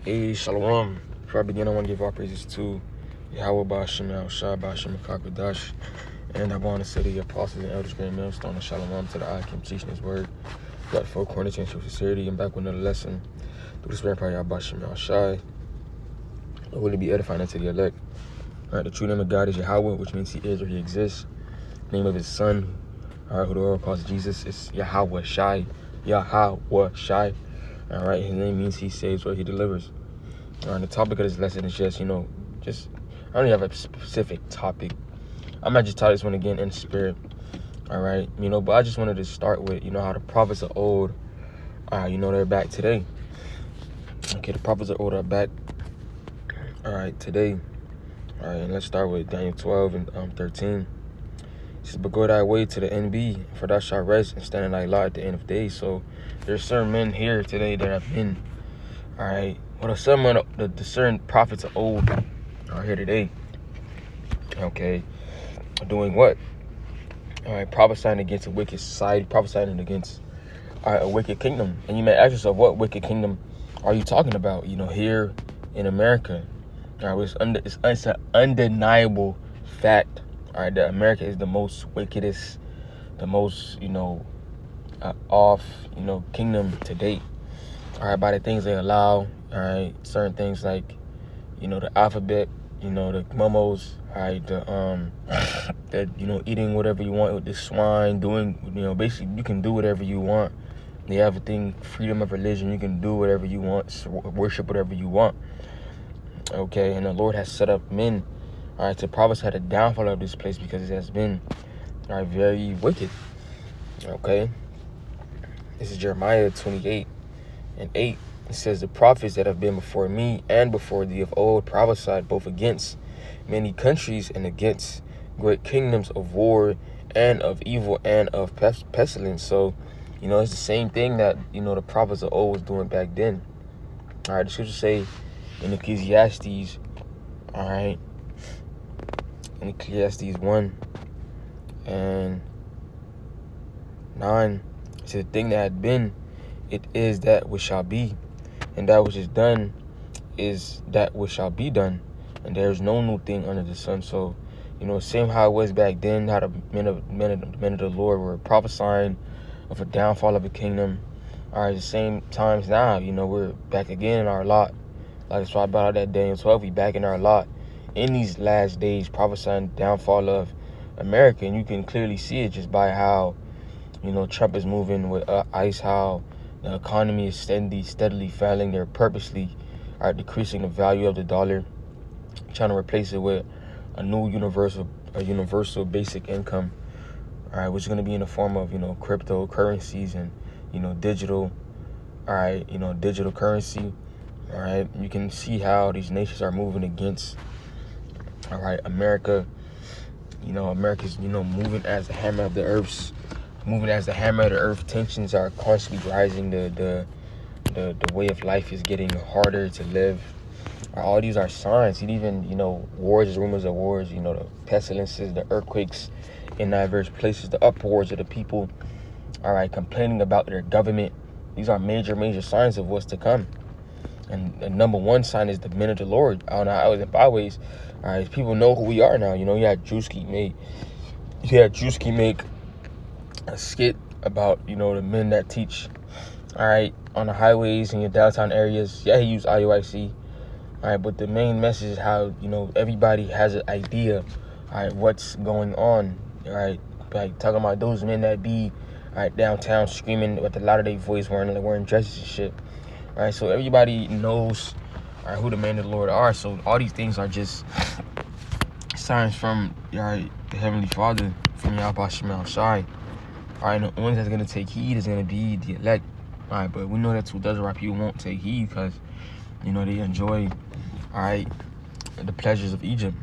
Hey, Shalom. Before I begin, I want to give all praises to Yahweh Ba'ashem Yahushua Ba'ashem Kakadash. And I want to say to the apostles and elders, great millstone, and Shalom to the Akim teaching his word. Got full coordination and sincerity. I'm back with another lesson. Through the spirit of Yahweh Ba'ashem Yahushua. Will it be edifying unto the elect? Alright, the true name of God is Yahweh, which means he is or he exists. The name of his son, alright, who the world calls Jesus, is Yahweh Shai. Yahweh Shai. Alright, his name means he saves or he delivers. The topic of this lesson is just, I don't have a specific topic. I might just tell this one again in spirit. Alright, but I just wanted to start with, how the prophets of old, they're back today. Okay, the prophets of old are back, today. Alright, and let's start with Daniel 12 and 13. It says, but go thy way to the NB, for thou shalt rest and stand in thy lot at the end of days. So there's certain men here today that have been, some of the certain prophets of old are here today. Okay, doing what? Prophesying against a wicked society, prophesying against a wicked kingdom. And you may ask yourself, what wicked kingdom are you talking about? Here in America. It's an undeniable fact. That America is the most wickedest, the most off kingdom to date. By the things they allow. Certain things like the alphabet, the momos, the eating whatever you want with the swine, doing basically you can do whatever you want. They have a thing, freedom of religion. You can do whatever you want, worship whatever you want. Okay, and the Lord has set up men, to prophesy the downfall of this place because it has been, very wicked. Okay, this is Jeremiah 28 and 8. It says, the prophets that have been before me and before thee of old prophesied both against many countries and against great kingdoms of war and of evil and of pestilence. So, it's the same thing that, the prophets of old was doing back then. The scriptures say in Ecclesiastes, in Ecclesiastes 1 and 9, it says, the thing that had been, it is that which shall be, and that which is done is that which shall be done, and there is no new thing under the sun. So, same how it was back then, how the men of the Lord were prophesying of a downfall of a kingdom. The same times now, we're back again in our lot. Like that's why I brought out that Daniel 12. We back in our lot in these last days, prophesying the downfall of America, and you can clearly see it just by how, Trump is moving with ICE, how the economy is steadily failing. They're purposely decreasing the value of the dollar, trying to replace it with a new universal basic income, which is going to be in the form of, cryptocurrencies and, digital, digital currency. You can see how these nations are moving against, America. America's, moving as the hammer of the earth. Tensions are constantly rising. The way of life is getting harder to live. All these are signs. And even, wars, rumors of wars, the pestilences, the earthquakes in diverse places, the uproars of the people, complaining about their government. These are major signs of what's to come. And the number one sign is the men of the Lord out in the highways and byways. People know who we are now. You had Drewski make a skit about, the men that teach, on the highways in your downtown areas. Yeah, he used IUIC. But the main message is how, everybody has an idea, what's going on, like talking about those men that be, downtown screaming with a lot of their voice, wearing dresses and shit, so everybody knows, who the men of the Lord are. So all these things are just signs from, the Heavenly Father, from Yahweh Shema Shai. The ones that's going to take heed is going to be the elect. But we know that to does right, people won't take heed because, they enjoy, the pleasures of Egypt.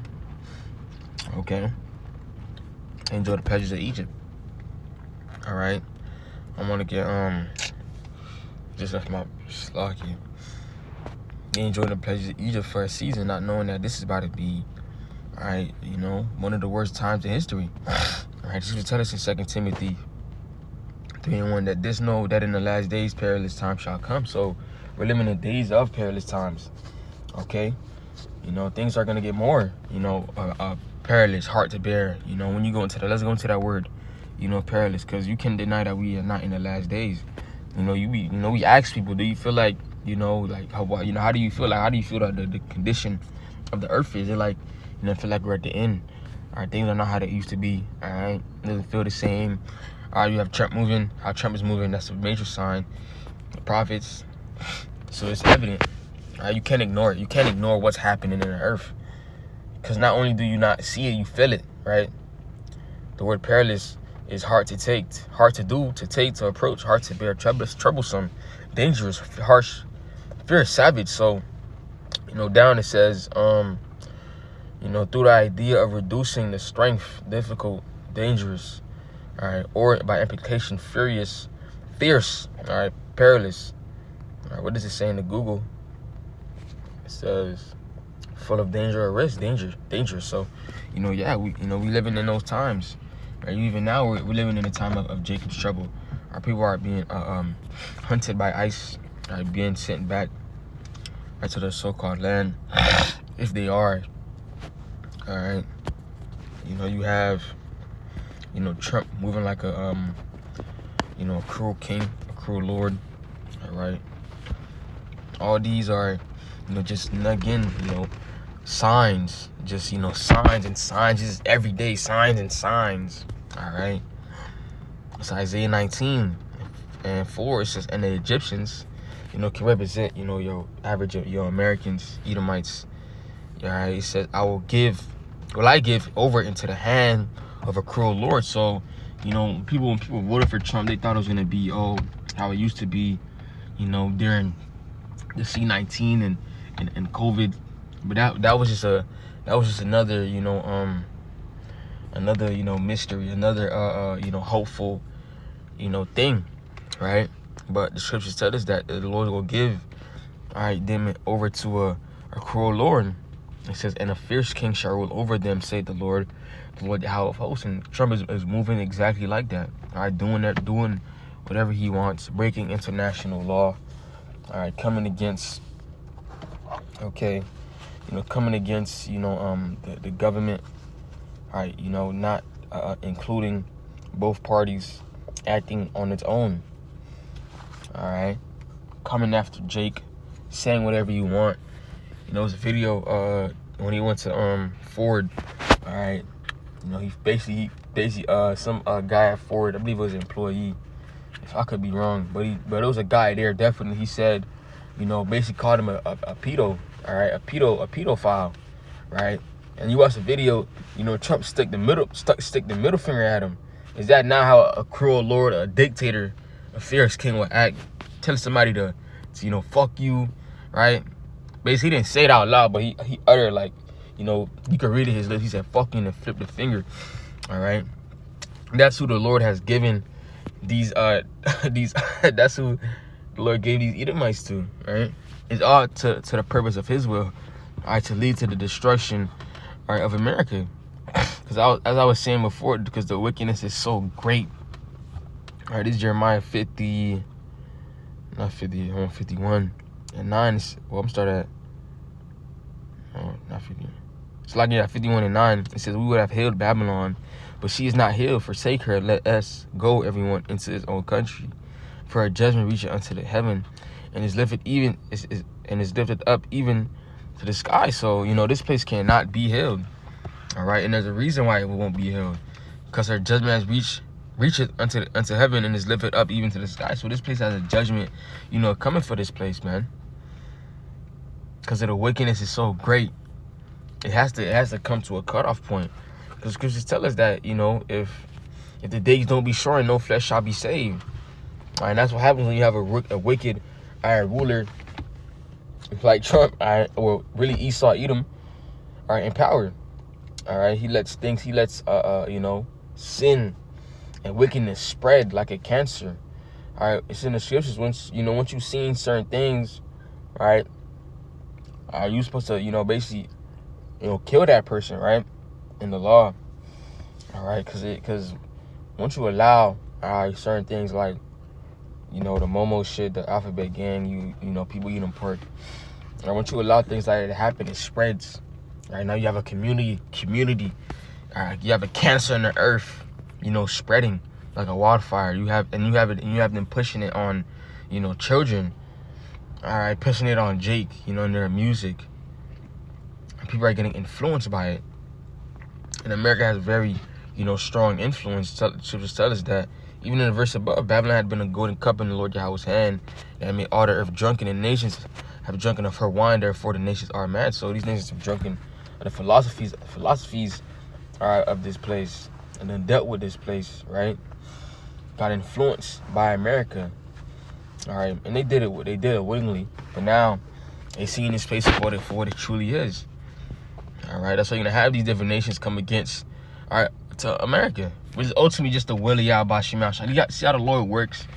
Okay? They enjoy the pleasures of Egypt. I want to get, just left my slocky. They enjoy the pleasures of Egypt for a season, not knowing that this is about to be, one of the worst times in history. This is tell us in 2 Timothy 3:1 that this know that in the last days perilous time shall come. So We're living in days of perilous times. Okay, you know, things are gonna get more, you know, perilous, hard to bear. You know, when you go into that, let's go into that word, you know, perilous, because you can deny that we are not in the last days. You know, we ask people, do you feel like, you know, like how do you feel that the condition of the earth is? It like, you know, feel like we're at the end. All right, things are not how they used to be. All right, it doesn't feel the same. All right, you have Trump moving. How Trump is moving, that's a major sign. The prophets. So it's evident. All right, you can't ignore it. You can't ignore what's happening in the earth, because not only do you not see it, you feel it. Right. The word perilous is hard to take, hard to do, to take, to approach, hard to bear, troublesome, dangerous, harsh, fierce, savage. So, you know, down it says, you know, through the idea of reducing the strength, difficult, dangerous, all right, or by implication, furious, fierce, all right, perilous. All right, what does it say in the Google? It says full of danger or risk, dangerous. So, you know, yeah, we living in those times. Right? Even now, we're living in a time of Jacob's trouble. Our people are being hunted by ICE, being sent back right to the so-called land, if they are. All right, you know, you have, you know, Trump moving like a you know, a cruel king, a cruel lord. All right, all these are, you know, just again, you know, signs, just, you know, signs and signs, just everyday signs and signs. All right, it's Isaiah 19:4. It says, and the Egyptians, you know, can represent, you know, your average, your Americans, Edomites. All right, it says, I give over into the hand of a cruel lord. So, you know, when people voted for Trump, they thought it was gonna be how it used to be, you know, during the C-19 and COVID. But that was just another, you know, another, you know, mystery, another you know, hopeful, you know, thing, right? But the scriptures tell us that the Lord will give, all right, them over to a cruel lord. It says, and a fierce king shall rule over them, say the Lord Yahweh of hosts. And Trump is moving exactly like that. All right, doing whatever he wants, breaking international law. All right, coming against, okay, you know, the government. All right, you know, not including both parties, acting on its own. All right, coming after Jake, saying whatever you want. You know, there's a video when he went to Ford. All right, you know, he basically some guy at Ford, I believe it was an employee, if I could be wrong, but it was a guy there, definitely. He said, you know, basically called him a pedo. All right, a pedophile, right? And you watch the video, you know, Trump stick the middle finger at him. Is that not how a cruel lord, a dictator, a fierce king would act? Tell somebody to you know, fuck you, right? Basically, he didn't say it out loud, but he uttered, like, you know, you could read it his lips. He said, fuck you, and flip the finger. All right, that's who the Lord has given these that's who the Lord gave these Edomites to, right? It's all to the purpose of his will, all right, to lead to the destruction, all right, of America. Because as I was saying before, because the wickedness is so great. All right, this is Jeremiah 51 and 9. Well, I'm starting at, not 50. It's like, yeah, 51 and 9. It says, we would have healed Babylon, but she is not healed. Forsake her. Let us go, everyone, into his own country. For her judgment reacheth unto the heaven, and is lifted up even to the sky. So, you know, this place cannot be healed. All right, and there's a reason why it won't be healed, because her judgment has reacheth unto heaven, and is lifted up even to the sky. So this place has a judgment, you know, coming for this place, man. Because of the wickedness is so great, it has to come to a cutoff point. Because scriptures tell us that, you know, if the days don't be short, no flesh shall be saved. All right, and that's what happens when you have a wicked ruler like Trump, or really Esau, Edom, are in power. All right, he lets you know, sin and wickedness spread like a cancer. All right, it's in the scriptures. Once you've seen certain things, right, you're supposed to, you know, basically, you know, kill that person, right, in the law. All right, because once you allow certain things like, you know, the Momo shit, the Alphabet Gang, you know, people eating pork. And once you allow things like that to happen, it spreads. Right now you have a community. You have a cancer in the earth, you know, spreading like a wildfire. You have them pushing it on, you know, children. All right, pushing it on Jake, you know, in their music. And people are getting influenced by it. And America has very, you know, strong influence. Scriptures tell us that even in the verse above, Babylon had been a golden cup in the Lord Yahweh's hand that made all the earth drunken, and nations have drunken of her wine. Therefore, the nations are mad. So these nations have drunken of the philosophies of this place, and then dealt with this place, right? Got influenced by America, all right, and they did it willingly. But now they see in this place for what it truly is. All right, that's why you're gonna have these different nations come against, all right, to America, which is ultimately just the will of Yahweh Shem Yahshua. You got see how the Lord works.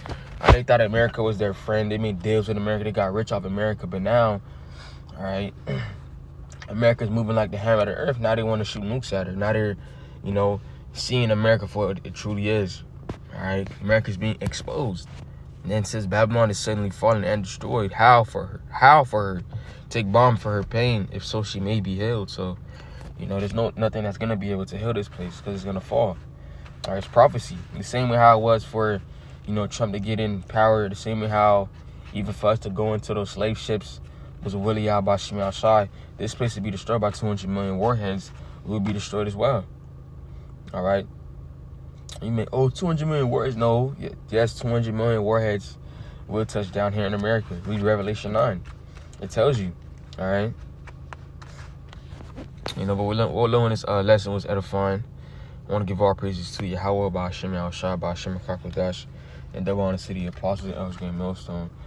They thought America was their friend. They made deals with America. They got rich off America. But now, all right, America's moving like the hammer of the earth. Now they want to shoot nukes at her. Now they're, you know, seeing America for what it truly is. All right, America's being exposed. And then since Babylon is suddenly fallen and destroyed, how for her? Take balm for her pain, if so she may be healed. So, you know, there's nothing that's gonna be able to heal this place because it's gonna fall. All right, it's prophecy. The same way how it was for, you know, Trump to get in power. The same way how even for us to go into those slave ships was a will of Yahweh Shem Yahshua. This place to be destroyed by 200 million warheads will be destroyed as well. All right. You may 200 million warheads. No, yes, 200 million warheads will touch down here in America. Read Revelation 9. It tells you. All right. You know, but what learning this lesson was edifying. I want to give all praises to Yahweh, by Hashem Yahshua, by Hashem Kakodash, and double on the city apostles and Elders Grand Millstone.